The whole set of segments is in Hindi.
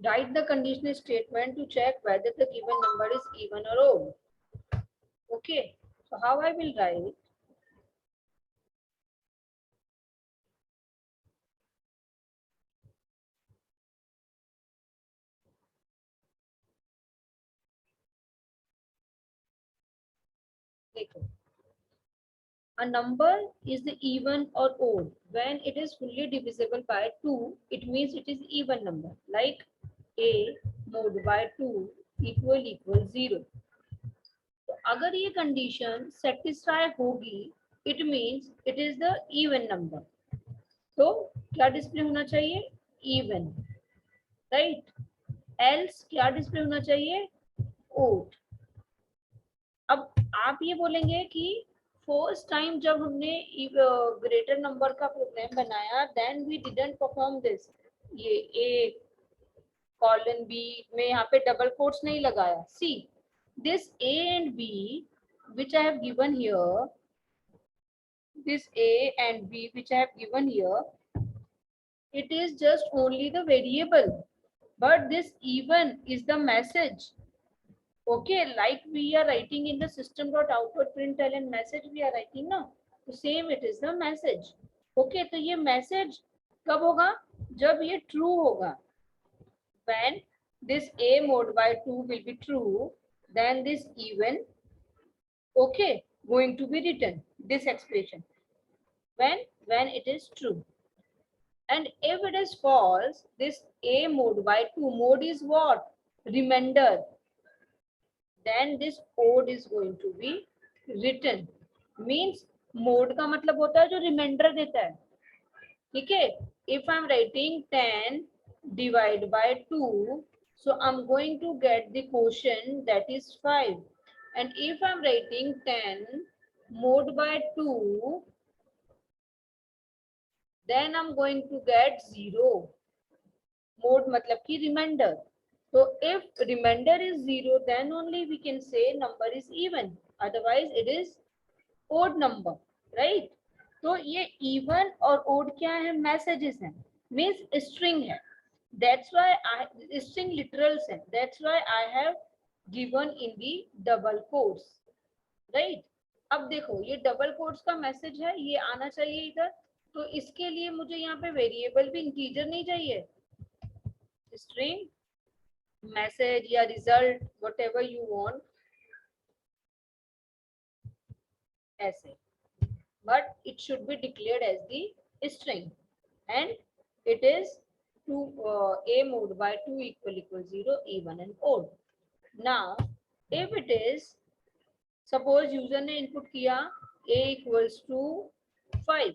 Write the conditional statement to check whether the given number is even or odd. Okay, so how I will write? देखो, a number is the even or odd when it is fully divisible by 2. It means it is even number, like a mod by 2 equal 0. तो अगर ये कंडीशन सेटिस्फाई होगी, it means it is the even number. तो क्या डिस्प्ले होना चाहिए? Even, right. एल्स क्या डिस्प्ले होना चाहिए? ओड. अब आप ये बोलेंगे कि फर्स्ट टाइम जब हमने ग्रेटर नंबर का प्रोग्राम बनाया, then we didn't perform this. ये ए कॉलन बी में यहाँ पे डबल कोट्स नहीं लगाया. See this a and b which I have given here, this a and b which I have given here, it is just only the variable, but this even is the message. Okay, like we are writing in the system.out.println message we are writing now, so same it is the message. Okay, तो ये message कब होगा? जब ये true होगा. When this a mod by 2 will be true, then this even, okay, going to be written, this expression, when it is true. And if it is false, this a mod by 2, mod is what? Remainder. Then this odd is going to be written. Means mod का मतलब होता है जो remainder देता है. ठीक है. If I'm writing 10 divide by 2, so I'm going to get the quotient that is 5. And if I'm writing 10 mod by 2, then I'm going to get 0. Mod मतलब कि remainder. So if remainder is 0, then only we can say number is even. Otherwise it is odd number, right? तो ये even और odd क्या है? Messages हैं, means string है. That's why string literals है. That's why I have given in the double quotes, right? अब देखो, ये डबल कोट्स का मैसेज है, ये आना चाहिए इधर. तो इसके लिए मुझे यहाँ पे वेरिएबल भी इंटीजर नहीं चाहिए. स्ट्रिंग मैसेज या रिजल्ट व्हाटएवर यू वांट, ऐसे, but it should be declared as the string, and it is to a mod by 2 equal 0, even and odd. Now if it is, suppose user ने इनपुट किया a equals to 5,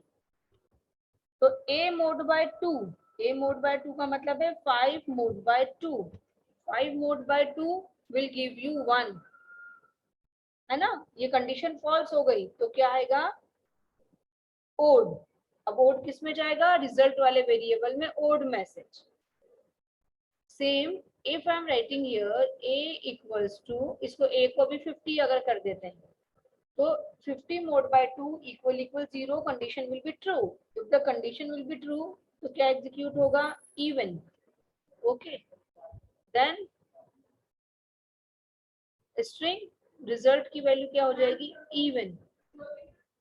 तो a mod by 2, a mod by 2 का मतलब है 5 mod by 2. 5 mod by 2 will give you 1, है ना. ये कंडीशन फॉल्स हो गई तो क्या आएगा? ओड. अब ओड किस में जाएगा? रिजल्ट वाले वेरिएबल में, odd message. Same if I am writing here a equals to, इसको a को भी 50 अगर कर देते हैं, तो 50 mod by 2 equal 0, condition will be true. If the condition will be true, तो क्या एग्जीक्यूट होगा? Even. Okay, then string result की वैल्यू क्या हो जाएगी? Even,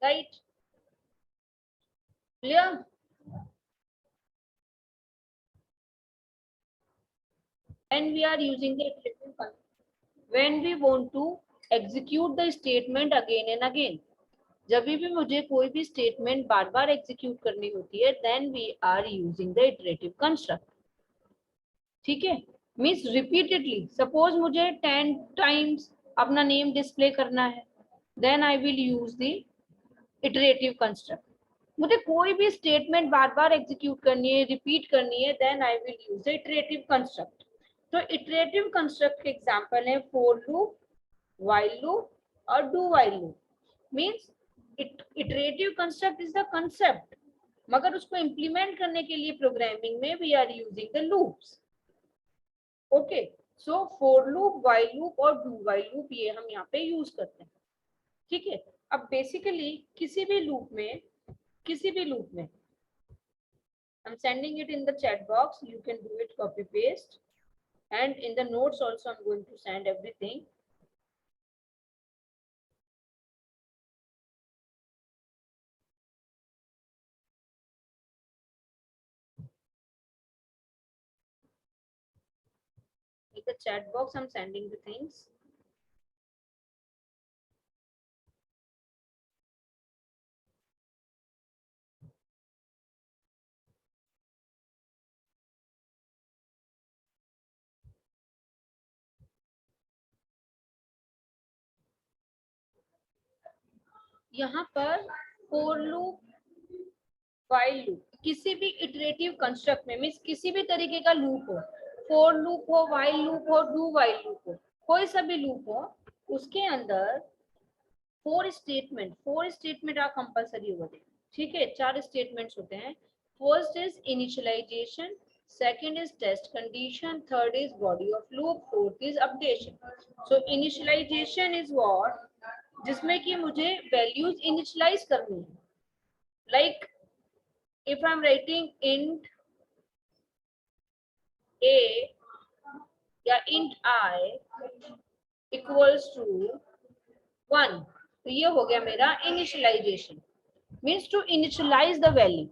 right. Clear? when we are using the iterative function, when we want to execute the statement again and again, जब भी मुझे कोई भी स्टेटमेंट बार बार एग्जीक्यूट करनी होती है, then we are using the iterative construct. ठीक है, मीन्स रिपीटेडली. सपोज मुझे 10 टाइम्स अपना नेम डिस्प्ले करना है, then I will use the iterative construct. मुझे कोई भी स्टेटमेंट बार बार एग्जीक्यूट करनी है, रिपीट करनी है, then I will use the iterative construct. तो इटरेटिव कंस्ट्रक्ट के एग्जांपल है फॉर लूप, व्हाइल लूप और do while loop. Means iterative construct is the concept, मगर उसको इंप्लीमेंट करने के लिए प्रोग्रामिंग में we are using the loops. Okay, so for loop, while loop और डू व्हाइल लूप ये हम यहाँ पे यूज करते हैं. ठीक है. अब बेसिकली किसी भी लूप में I'm sending it in the chat box, you can do it copy paste. and in the notes also I'm going to send everything. In the chat box I'm sending the things. यहाँ पर for loop, while loop, किसी भी इटरेटिव कंस्ट्रक्ट में मीन्स किसी भी तरीके का लूप हो, for loop हो, while loop हो, do while loop हो, कोई सा भी लूप हो, उसके अंदर फोर स्टेटमेंट आर कंपलसरी होते हैं. ठीक है, 4 स्टेटमेंट्स होते हैं. First is initialization, second is test condition, third is body of loop, fourth is updation. So initialization is what, जिसमें कि मुझे वैल्यूज इनिशियलाइज करनी है. Like if I am writing int a या इंट आई इक्वल्स टू 1, तो ये हो गया मेरा initialisation. Means to initialize the value.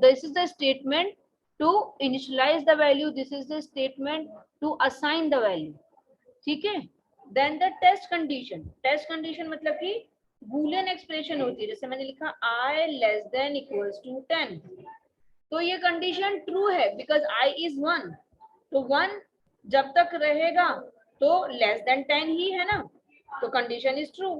This is the statement to initialize the value. This is the statement to assign the value. ठीक है. Then the test condition. Test condition मतलब कि boolean expression होती है. जैसे मैंने लिखा I less than equals to 10. तो ये condition true है because I is 1. तो 1 जब तक रहेगा तो less than 10 ही है ना, तो condition is true.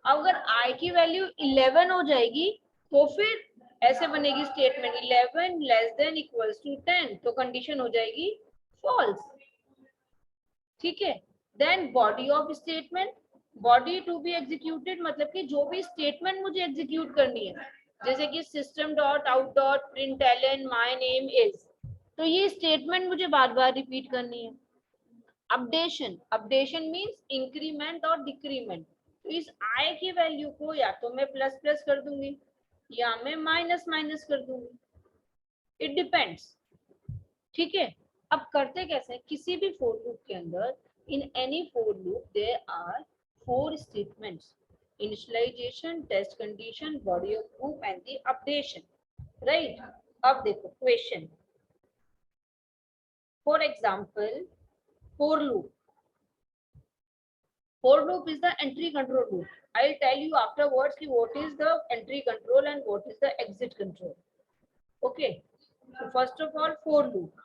अगर I की वैल्यू 11 हो जाएगी तो फिर ऐसे बनेगी statement 11 less than equals to 10, तो कंडीशन हो जाएगी फॉल्स. ठीक है. Then body of statement, body to be executed मतलब कि जो भी स्टेटमेंट मुझे एग्जीक्यूट करनी है, जैसे कि system dot out dot println my name is, तो ये स्टेटमेंट मुझे बार बार रिपीट करनी है. अपडेशन, अपडेशन मींस इंक्रीमेंट और डिक्रीमेंट. तो इस आई की वैल्यू को या तो मैं प्लस प्लस कर दूंगी या मैं माइनस माइनस कर दूंगी, इट डिपेंड्स. ठीक है. अब करते कैसे हैं, किसी भी फोर लूप के अंदर, in any for loop there are four statements, initialisation, test condition, body of loop and the updation. Right. अब देखो question, for example for loop. For loop is the entry control loop. I'll tell you afterwards ki what is the entry control and what is the exit control. Okay. So first of all, for loop.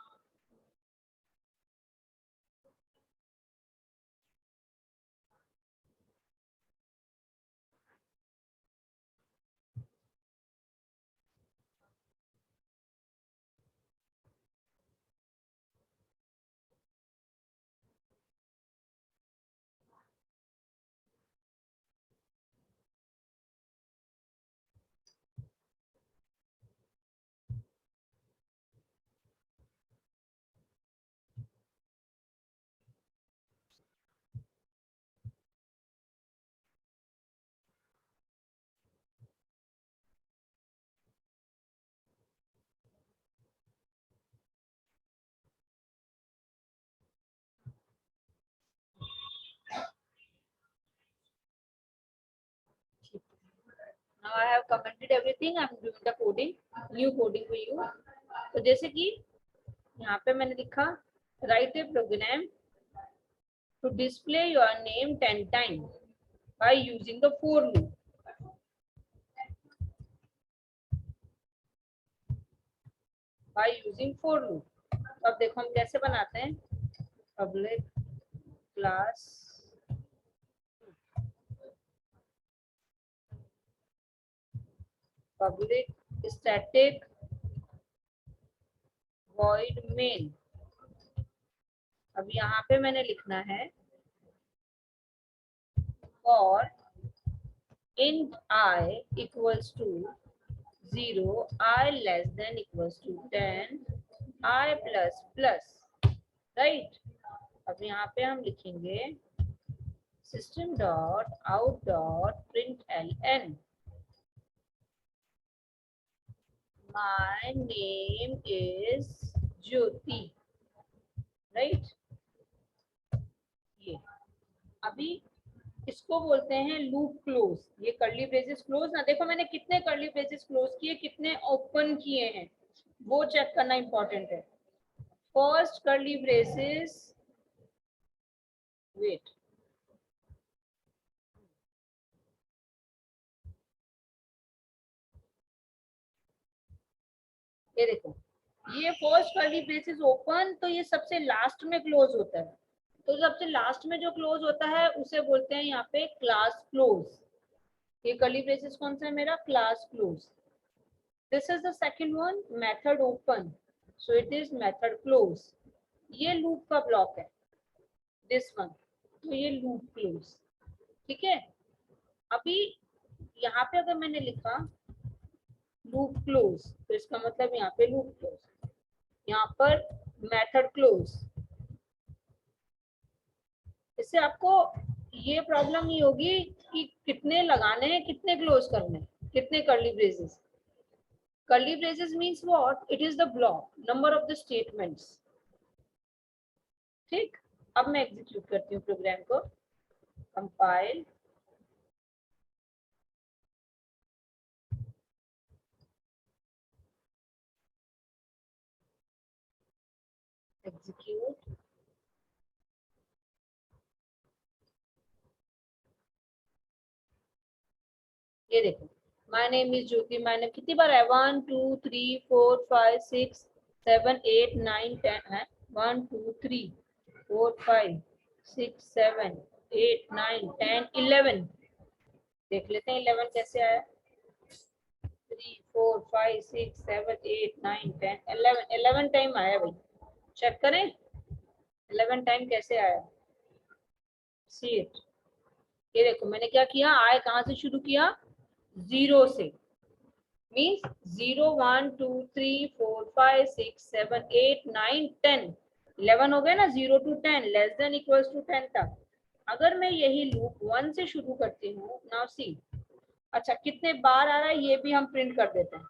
Now I have commented everything. I'm doing the coding, new coding for you. तो जैसे कि यहाँ पे मैंने लिखा write a program to display your name 10 times by using the for loop. By using for loop. तो अब देखो हम कैसे बनाते हैं. Public class public static void main. अब यहाँ पे मैंने लिखना है for int I equals to 0, I less than equals to 10, I plus plus. Right. अब यहाँ पे हम लिखेंगे system dot out dot println my name is Jyoti. Right. अभी इसको बोलते हैं लूप क्लोज। ये कर्ली ब्रेसेस क्लोज ना, देखो मैंने कितने कर्ली ब्रेसेस क्लोज किए, कितने ओपन किए हैं, वो चेक करना इंपॉर्टेंट है। फर्स्ट कर्ली ब्रेसेस, वेट, ये देखो, ये फर्स्ट कर्ली ब्रेसेस ओपन, तो ये सबसे लास्ट में क्लोज होता है। तो सबसे लास्ट में जो क्लोज होता है उसे बोलते हैं यहाँ पे क्लास क्लोज। ये कर्ली ब्रेसेस कौन सा है मेरा? Class close. This is the second one, method open, so it is method close. ये लूप का ब्लॉक है, दिस वन, तो ये लूप क्लोज। ठीक है, अभी यहाँ पे अगर मैंने लिखा लूप क्लोज, तो इसका मतलब यहाँ पे लूप क्लोज, यहाँ पर मेथड क्लोज। इससे आपको ये प्रॉब्लम नहीं होगी कि कितने लगाने हैं, कितने क्लोज करने हैं, कितने curly braces. Curly braces means what? It is the block, number of the statements. ठीक, अब मैं एग्जीक्यूट करती हूँ प्रोग्राम को, कंपाइल, एग्जीक्यूट। ये देखो, माय नेम इज ज्योति, मैंने कितनी बार है? 1 2 3 4 5 6 7 8 9 10 है। 1 2 3 4 5 6 7 8 9 10 11। देख लेते हैं 11 कैसे आया। 3 4 5 6 7 8 9 10 11, 11 टाइम आया भाई। चेक करें 11 टाइम कैसे आया। सी इट, ये देखो मैंने क्या किया, आय कहाँ से शुरू किया? 0 से। मीन्स 0 1 2 3 4 5 6 7 8 9 10, 11 हो गए ना। 0 to 10 less than equals to 10 तक। अगर मैं यही लूप 1 से शुरू करती हूँ, नाउ सी, अच्छा कितने बार आ रहा है ये भी हम प्रिंट कर देते हैं।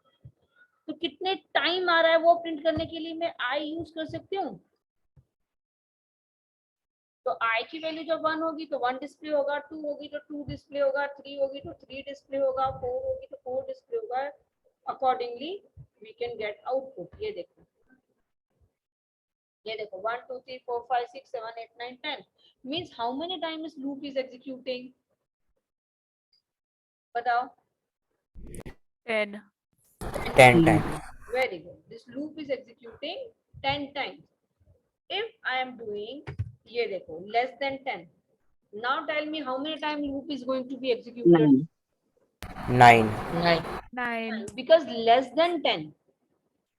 तो कितने टाइम आ रहा है वो प्रिंट करने के लिए मैं आई यूज कर सकती हूँ। तो आई की वैल्यू जब 1 होगी तो 1 डिस्प्ले होगा, 2 होगी तो 2 डिस्प्ले होगा, 3 होगी तो 3 डिस्प्ले होगा, 4 होगी तो 4 डिस्प्ले होगा। Accordingly we can get output. ये देखो, ये देखो 1 2 3 4 5 6 7 8 9 10 means how many times loop is executing? बताओ। 10. 10 times. Very good. This loop is executing 10 times. If I am doing, ये देखो, less than 10. Now tell me how many times loop is going to be executed? 9. 9. Because less than 10.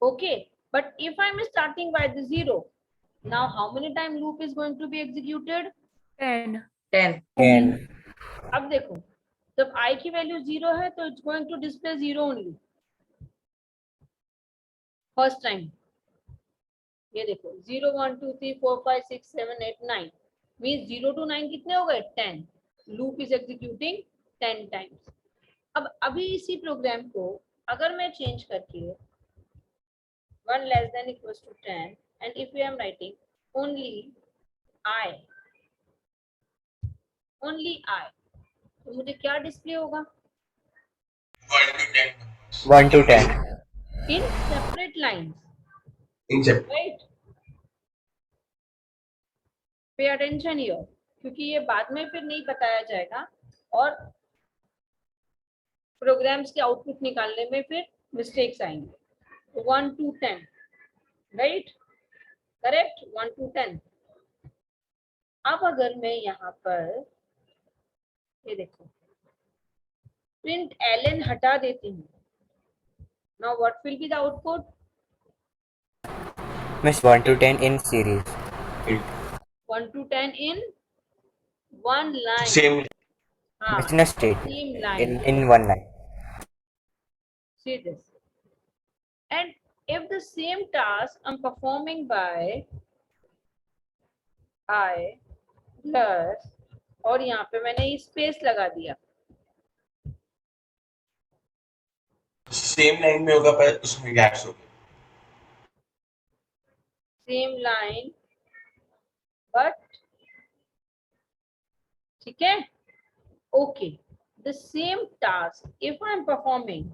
Okay. But if I am starting by the 0, now how many times loop is going to be executed? 10. 10. अब देखो, जब I की वैल्यू 0 है तो it's going to display 0 only. First time. ये देखो 0 1 2 3 4 5 6 7 8 9 मीन्स 0 to 9 कितने हो गए? 10. Loop is executing 10 times. अब अभी इसी प्रोग्राम को अगर मैं चेंज करके 1 less than equals to 10 and if I am writing only i, तो मुझे क्या डिस्प्ले होगा? 1 to 10. In separate lines, right? Pay attention here, क्योंकि ये बाद में फिर नहीं बताया जाएगा और प्रोग्राम्स के आउटपुट निकालने में फिर मिस्टेक्स आएंगे। तो 1 to 10, राइट, करेक्ट, 1 to 10। अब अगर मैं यहाँ पर ये देखो प्रिंट एलन हटा देती हूँ, now what will be the output? Miss 1 to 10 in series. 1 to 10 in one line। Same. हाँ, Miss in a state. same line। In one line. See this, and if the same task I'm performing by I plus, और यहाँ पे मैंने स्पेस लगा दिया, सेम लाइन में होगा पर उसमें गैप्स होंगे। सेम लाइन बट ठीक है, okay. The same task if I am performing,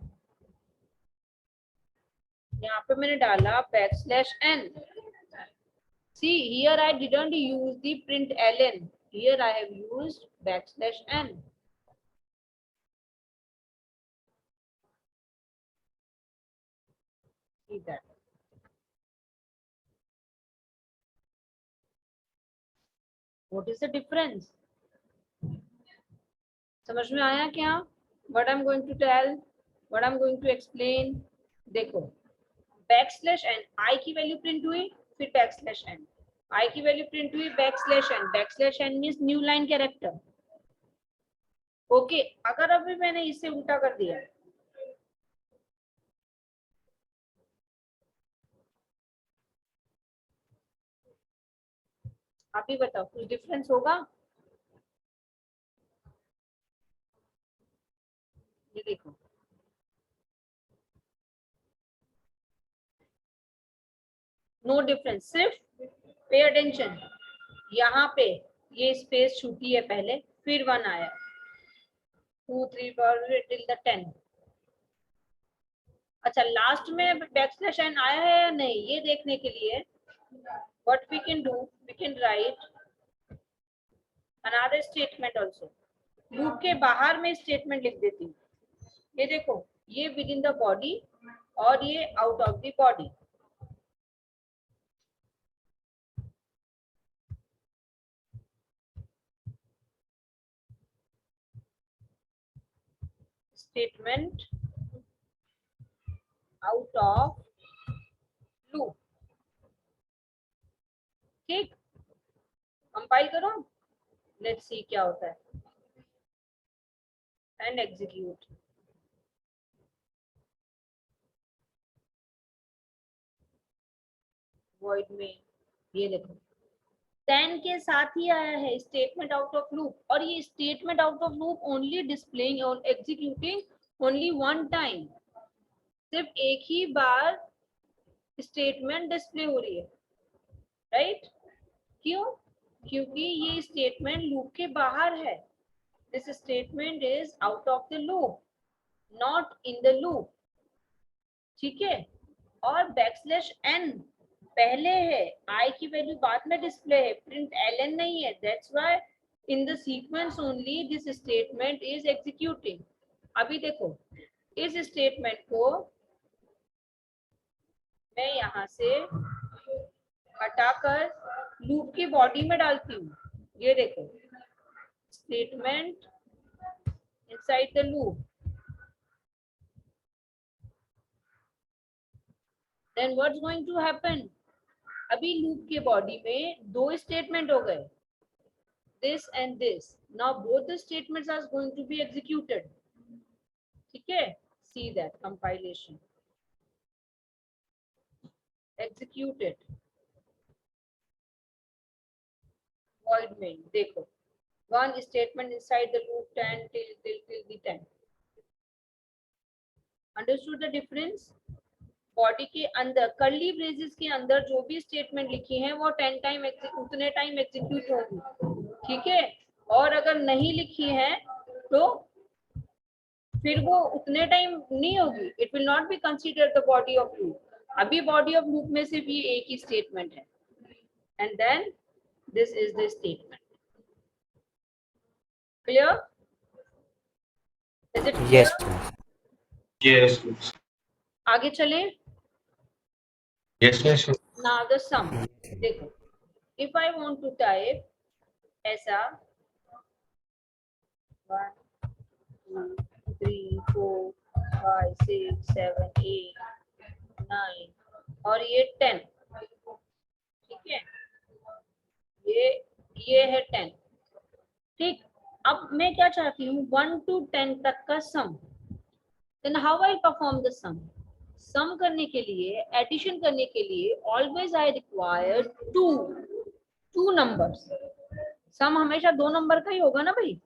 यहाँ पे मैंने डाला \n. See, here I didn't use the println. Here I have used \n. See that. What is the difference? समझ में आया क्या? What I'm going to tell, what I'm going to explain. देखो, \n, I की वैल्यू प्रिंट हुई, फिर \n, I की वैल्यू प्रिंट हुई, \n means new line character. Okay, अगर अभी मैंने इससे उल्टा कर दिया, अभी बताओ कुछ डिफरेंस होगा? ये देखो, नो डिफरेंस. सिर्फ पे अटेंशन, यहाँ पे ये स्पेस छूटी है पहले, फिर 1 आया, 2 3 4 टिल द 10. अच्छा, लास्ट में \n आया है या नहीं ये देखने के लिए what we can do, we can write another statement also. Loop के बाहर में स्टेटमेंट लिख देती हूँ. ये देखो, ये विद इन द बॉडी और ये out of the body. Statement out of loop. ठीक, कंपाइल करो, लेट्स सी क्या होता है. And execute. वॉइड में ये देखो 10 के साथ ही आया है स्टेटमेंट आउट ऑफ लूप, और ये statement out of loop only displaying और एग्जीक्यूटिंग ओनली वन टाइम. सिर्फ एक ही बार स्टेटमेंट डिस्प्ले हो रही है, राइट? क्यों? क्योंकि ये स्टेटमेंट लूप के बाहर है. This statement is out of the loop, not in the loop. ठीक है, और \n पहले है, I की वैल्यू बाद में डिस्प्ले है, println नहीं है. That's why in the sequence only this statement is executing. अभी देखो, इस स्टेटमेंट को मैं यहाँ से हटाकर लूप की बॉडी में डालती हूँ. ये देखो, statement inside the loop. Then what's going to happen? अभी लूप के बॉडी में दो स्टेटमेंट हो गए, this and this. Now both the statements are going to be executed. ठीक है, see that compilation executed. void main. देखो, one statement inside the loop 10 till the 10. Understood the difference? Body के अंदर कर्ली ब्रेसेस के अंदर जो भी स्टेटमेंट लिखी है वो 10 टाइम उतने टाइम एग्जीक्यूट होगी. ठीक है, और अगर नहीं लिखी है तो फिर वो उतने टाइम नहीं होगी. It will not be consider the body of loop. अभी बॉडी ऑफ लूप में सिर्फ ये एक ही स्टेटमेंट है, and then this is the statement. Clear? Is it clear? Yes. Yes. आगे चले. Yes. Yes. Now the sum. देखो, if I want to type ऐसा 1 2 3 4 5 6 7 8 9 और ये 10. ठीक है, ये है 10. ठीक, अब मैं क्या चाहती हूँ 1 to 10 तक का sum. Then how I perform the sum? Sum करने के लिए, एडिशन करने के लिए always I require two numbers. Sum हमेशा 2 नंबर का ही होगा ना भाई.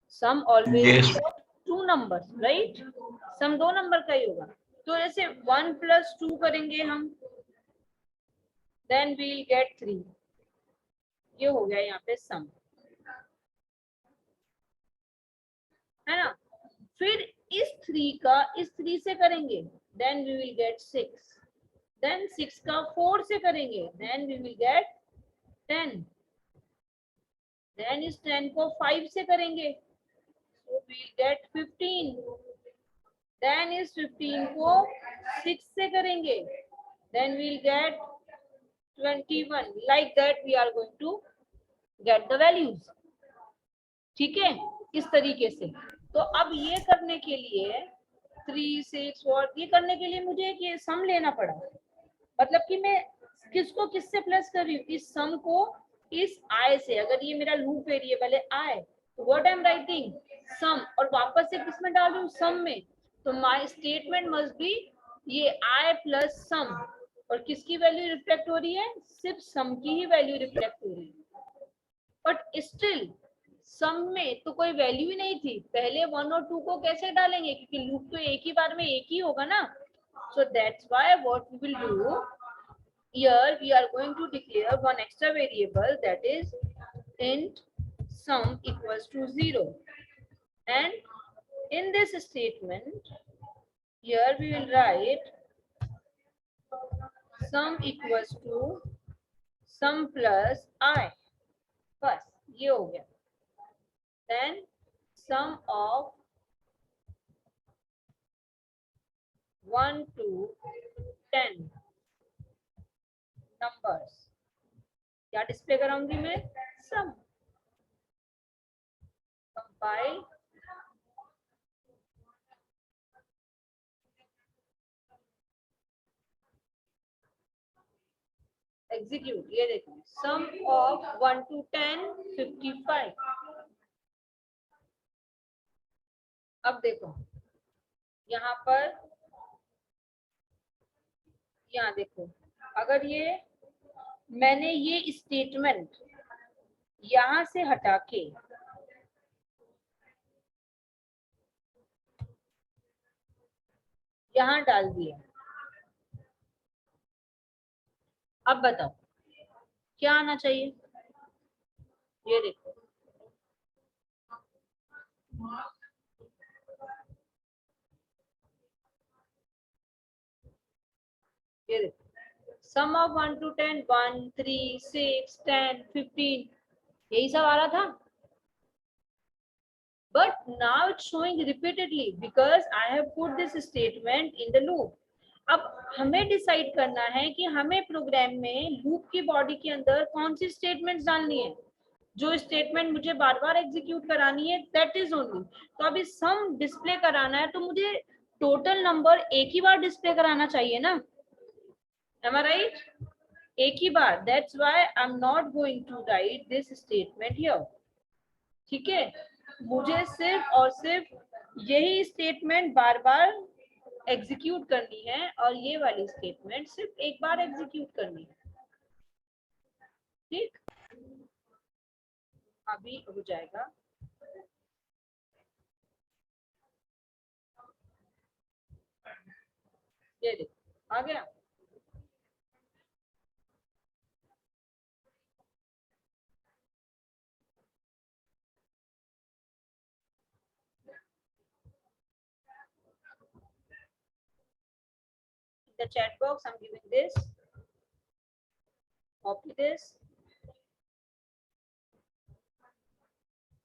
Sum always Yes. 2 numbers, right? Sum 2 number का ही होगा. तो जैसे 1 + 2 करेंगे हम, देन वी विल गेट 3. ये हो गया यहाँ पे सम. है ना। फिर इस 3 का इस 3 से करेंगे, then we will get 6, then 6 का 4 से करेंगे, then we will get 10, then इस 10 को 5 से करेंगे, so we will get 15, then इस 15 को 6 से करेंगे, then we will get 21, like that we are going to get the values। ठीक है, इस तरीके से। तो अब ये करने के लिए 3, 6 और ये करने के लिए मुझे एक ये सम लेना पड़ा, मतलब कि मैं किसको किससे प्लस कर रही हूँ, इस सम को इस i से। अगर ये मेरा लूप वेरिएबल है i, तो व्हाट आई एम राइटिंग, सम, और वापस से किसमें डाल रही हूँ, सम में। तो माय स्टेटमेंट मस्ट बी ये i प्लस सम, और किसकी वैल्यू रिफ्लेक्ट हो रही है, सिर्फ सम की ही वैल्यू रिफ्लेक्ट हो रही है। बट स्टिल सम में तो कोई वैल्यू ही नहीं थी, पहले 1 और 2 को कैसे डालेंगे, क्योंकि लूप तो एक ही बार में एक ही होगा ना। So that's why what we will do here, we are going to declare one extra variable, that is int sum equals to 0, and in this statement here we will write sum equals to sum plus I, बस ये हो गया। then sum of 1 to 10 numbers, क्या डिस्प्ले कराऊंगी मैं, सम। कंपाइल, एग्जीक्यूट, ये देखो सम ऑफ 1 to 10 55। अब देखो यहाँ पर, यहाँ देखो, अगर ये मैंने ये स्टेटमेंट यहां से हटा के यहां डाल दिया, अब बताओ क्या आना चाहिए, ये देखो ये देखो सम ऑफ 1 to 10 1 3 6 10 15, यही सब आ रहा था। But now it's showing repeatedly because I have put this statement in the loop. अब हमें डिसाइड करना है कि हमें प्रोग्राम में लूप की बॉडी के अंदर कौन सी स्टेटमेंट्स डालनी है, जो स्टेटमेंट मुझे बार बार एग्जीक्यूट करानी है, दैट इज ओनली। तो अभी सम डिस्प्ले कराना है तो मुझे टोटल नंबर एक ही बार डिस्प्ले कराना चाहिए ना, am I right? एक ही बार, that's why I'm not going to write this statement here। ठीक है, मुझे सिर्फ और सिर्फ यही स्टेटमेंट बार बार एग्जीक्यूट करनी है, और ये वाली स्टेटमेंट सिर्फ एक बार एग्जीक्यूट करनी है। ठीक, अभी हो जाएगा। ये देखो आ गया। The chat box I'm giving this, copy this,